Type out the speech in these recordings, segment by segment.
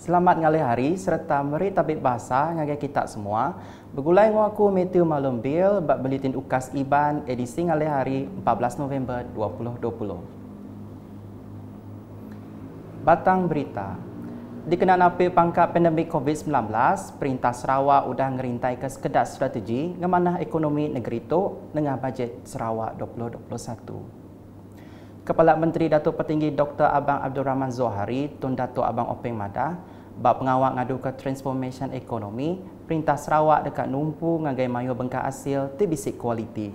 Selamat ngalih hari serta meri tabik bahasa ngagai kita semua. Begulai ngaku Matthew Malum Bill bak belitin ukas IBAN edisi ngalih hari 14 November 2020. Batang berita. Dikenal api pangkat pandemik COVID-19, Perintah Sarawak sudah ngerintai ke sekedar strategi ngemanah ekonomi negeri itu dengan bajet Sarawak 2021. Kepala Menteri Datuk Petinggi Dr. Abang Abdul Rahman Zohari, Tun Datuk Abang Openg Madah, bab pengawal ngadu ke transformation ekonomi, Perintah Sarawak dekat numpu ngagai mayu bengkak hasil tibisik kualiti.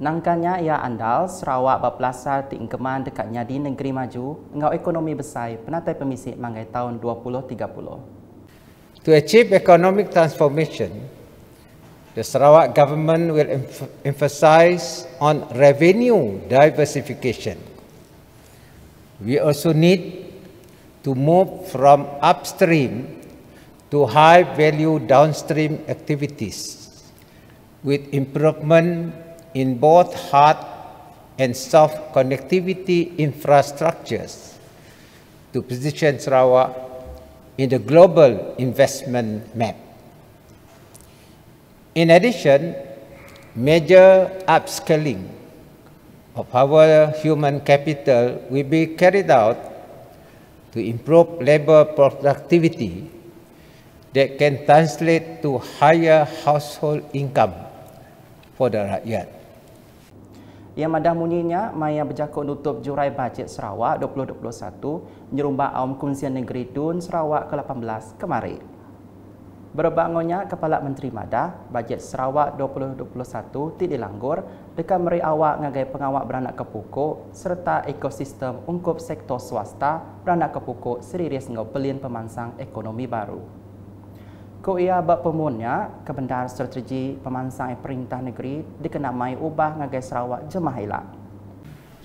Nangkanya ia andal Sarawak berpelasar tingkeman dekat nyadi negeri maju ngau ekonomi besar penatai pemisik mangai tahun 2030. To achieve economic transformation, the Sarawak government will emphasize on revenue diversification. We also need to move from upstream to high-value downstream activities with improvement in both hard and soft connectivity infrastructures to position Sarawak in the global investment map. In addition, major upskilling of our human capital will be carried out to improve labor productivity that can translate to higher household income for the rakyat. Yang madah munyinya, maya berjakut nutup jurai bajet Sarawak 2021 menyerumba Aum Kunsian Negeri Dun Sarawak ke-18 kemarin. Berbangunnya Kepala Menteri Madah, bajet Sarawak 2021 tidak dilanggur dekat meri awak ngagai pengawak beranak kepukuk serta ekosistem ungkup sektor swasta beranak kepukuk serius ngau pelin pemansang ekonomi baru. Ko ia bab pemunnya kebendar strategi pemansang perintah negeri dikenamai ubah ngagai Sarawak jemah hilak.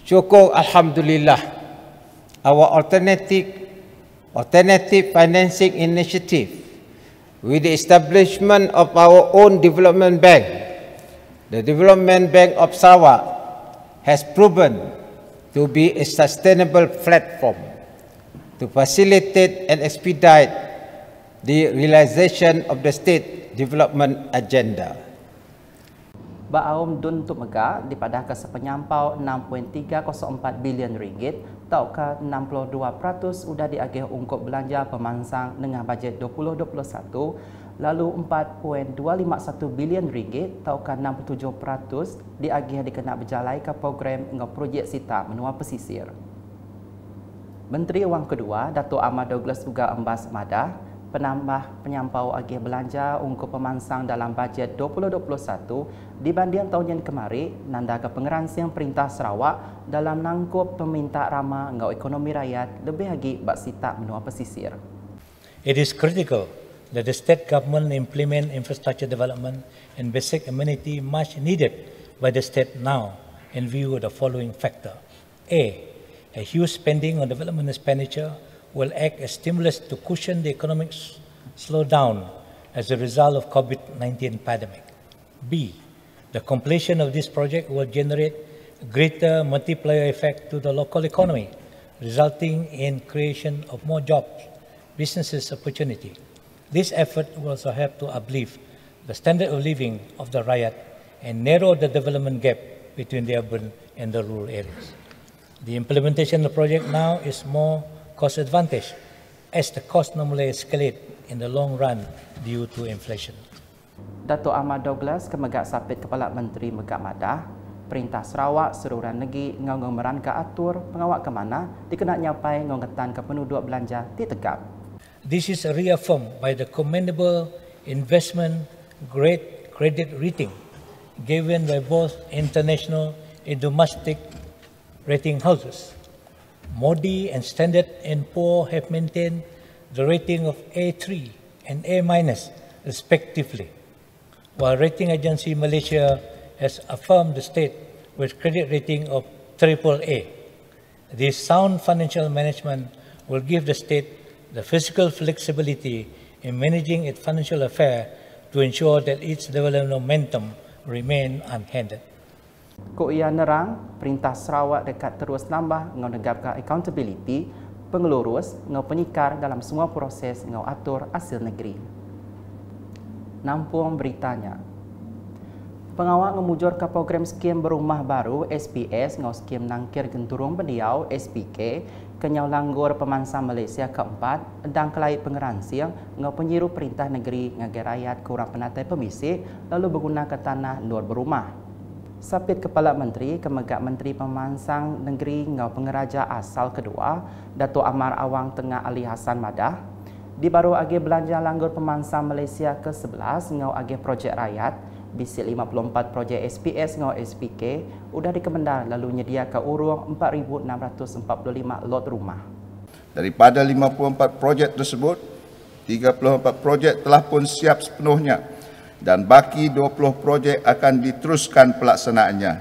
Syukur Alhamdulillah, our alternative financing initiative with the establishment of our own development bank, the Development Bank of Sarawak has proven to be a sustainable platform to facilitate and expedite the realization of the state development agenda. Ba'aum Dun Tuk Megah dipadah ke sepenyampau 6.304 bilion ringgit tau ke 62% sudah diagih ungkup belanja pemansang dengan bajet 2021 lalu 4.251 bilion ringgit tau ke 67% diagih dikena berjalai ke program dengan projek sita menua pesisir. Menteri Wang Kedua Datuk Ahmad Douglas juga embas madah penambah penyampau agih belanja ungkup pemansang dalam bajet 2021 dibanding tahun yang kemarin nanda ke pengeransian Perintah Sarawak dalam nangkup peminta ramah ngau ekonomi rakyat lebih lagi bak sita menua pesisir. It is critical that the state government implement infrastructure development and basic amenity much needed by the state now in view of the following factor. A huge spending on development expenditure will act as stimulus to cushion the economic slowdown as a result of COVID-19 pandemic. B, the completion of this project will generate greater multiplier effect to the local economy, resulting in creation of more jobs, businesses opportunity. This effort will also help to uplift the standard of living of the rakyat and narrow the development gap between the urban and the rural areas. The implementation of the project now is more cost advantage as the cost normally escalate in the long run due to inflation. Datuk Ahmad Douglas kemegak sapit Kepala Menteri Megak Madah, Perintah Sarawak seruran negeri ngau meran ke atur pengawak ke mana dikena nyapai ngongetan ke penduduk belanja di tegap. This is reaffirmed by the commendable investment grade credit rating given by both international and domestic rating houses. Modi and Standard & Poor have maintained the rating of A3 and A- respectively, while rating agency Malaysia has affirmed the state with credit rating of AAA. This sound financial management will give the state the fiscal flexibility in managing its financial affairs to ensure that its development momentum remain unhindered. Ko ia nerang, Perintah Sarawak dekat terus nambah menegakkan accountability pengelurus ngau penyikar dalam semua proses ngau atur hasil negeri. Nampung beritanya. Pengawal ngemujur ke program skim berumah baru SPS ngau skim nangkir genturung pendiau SPK kenyau langgur pemansang Malaysia keempat dan kelait pengeransing ngau penyiru perintah negeri ngagai rakyat kurang penatai pemisik lalu berguna ke tanah luar berumah. Sapit Kepala Menteri Kemegak Menteri Pemansang Negeri ngau pengeraja asal kedua Datuk Amar Awang Tengah Ali Hassan Madah di baru agih belanja langgur pemansang Malaysia ke-11 ngau agih projek rakyat bisik 54 projek SPS ngau SPK sudah dikemendar lalu nyedia ke urung 4,645 lot rumah. Daripada 54 projek tersebut, 34 projek telah pun siap sepenuhnya dan baki 20 projek akan diteruskan pelaksanaannya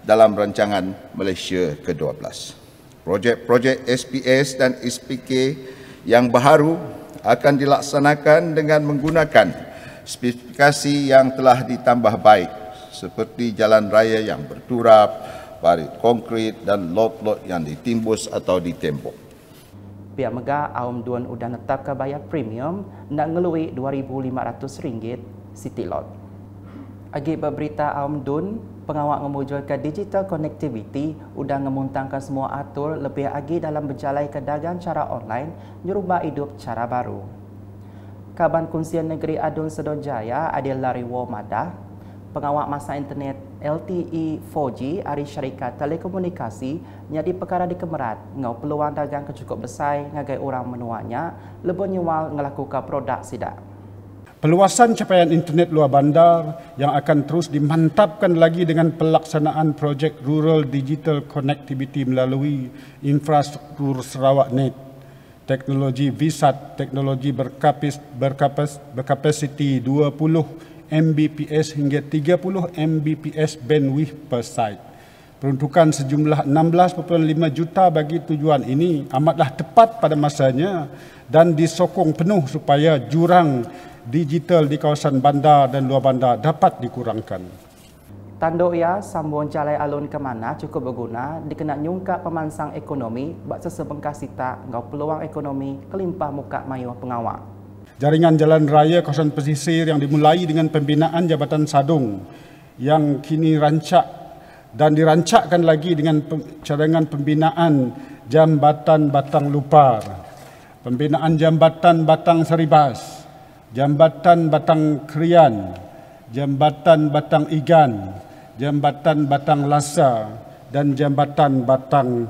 dalam rancangan Malaysia ke-12. Projek-projek SPS dan SPK yang baharu akan dilaksanakan dengan menggunakan spesifikasi yang telah ditambah baik seperti jalan raya yang berturap, parit konkrit dan lot-lot yang ditimbus atau ditembok. Pihak Megah Aum Duan udah netap ke bayar premium nak ngelui RM2,500 City Lot. Agi berberita Aum Dun, pengawal ngemujur ke digital connectivity udah ngemuntangkan semua atur lebih agi dalam berjalai ke dagang cara online nyerubah hidup cara baru. Kaban Kunsian Negeri Adun Sedon Jaya Adil Lariwo Madah, pengawal masa internet LTE 4G dari syarikat telekomunikasi nyadi perkara di Kemerat ngau peluang dagang kecukup besar ngagai orang menuanya lebih nyewal ngelakukan produk sidak. Peluasan capaian internet luar bandar yang akan terus dimantapkan lagi dengan pelaksanaan projek Rural Digital Connectivity melalui infrastruktur Sarawak Net, teknologi VSAT, teknologi berkapasiti 20 Mbps hingga 30 Mbps bandwidth per site. Peruntukan sejumlah 16.5 juta bagi tujuan ini amatlah tepat pada masanya dan disokong penuh supaya jurang digital di kawasan bandar dan luar bandar dapat dikurangkan. Tanduk ya sambung calai alun ke mana cukup berguna dikena nyungkap pemansang ekonomi bak sesebengkah sita ngau peluang ekonomi kelimpah muka mayuh pengawal. Jaringan jalan raya kawasan pesisir yang dimulai dengan pembinaan Jabatan Sadung yang kini dirancakkan lagi dengan cadangan pembinaan Jambatan Batang Lupar, pembinaan Jambatan Batang Seribas, Jambatan Batang Krian, Jambatan Batang Igan, Jambatan Batang Lasa dan Jambatan Batang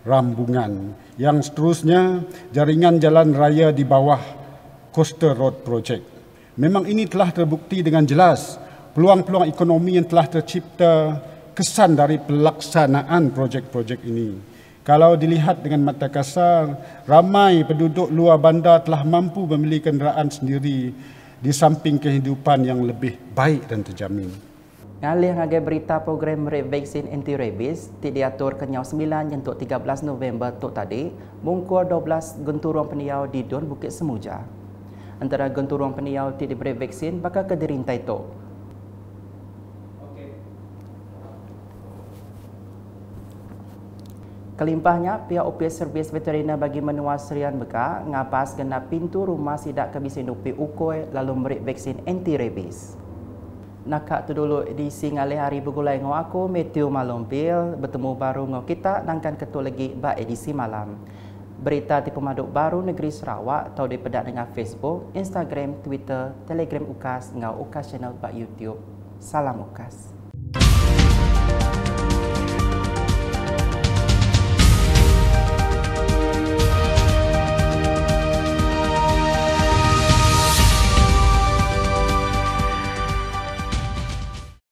Rambungan. Yang seterusnya, jaringan jalan raya di bawah Coastal Road Project. Memang ini telah terbukti dengan jelas peluang-peluang ekonomi yang telah tercipta kesan dari pelaksanaan projek-projek ini. Kalau dilihat dengan mata kasar, ramai penduduk luar bandar telah mampu membeli kenderaan sendiri di samping kehidupan yang lebih baik dan terjamin. Ngalih ngagai berita program vaksin anti-rabies diatur kenyau 9 yentuk 13 November tok tadi, mungkur 12 genturung peniau di Dun Bukit Semuja. Antara genturung peniau diberi vaksin bakal ke Dirintai tok. Kelimpahnya, pihak OPS Servis Veteriner bagi menua Serian Beka ngapas kena pintu rumah sidak kebisin dupi ukoi lalu memberi vaksin anti-rabies. Nakak tu dulu di singalih hari bergulai ngau aku, Matthew Malompil, bertemu baru ngau kita nangkan ketua lagi bak edisi malam. Berita di pemaduk baru negeri Sarawak atau dipedak dengan Facebook, Instagram, Twitter, Telegram UKAS ngau UKAS channel bak YouTube. Salam UKAS.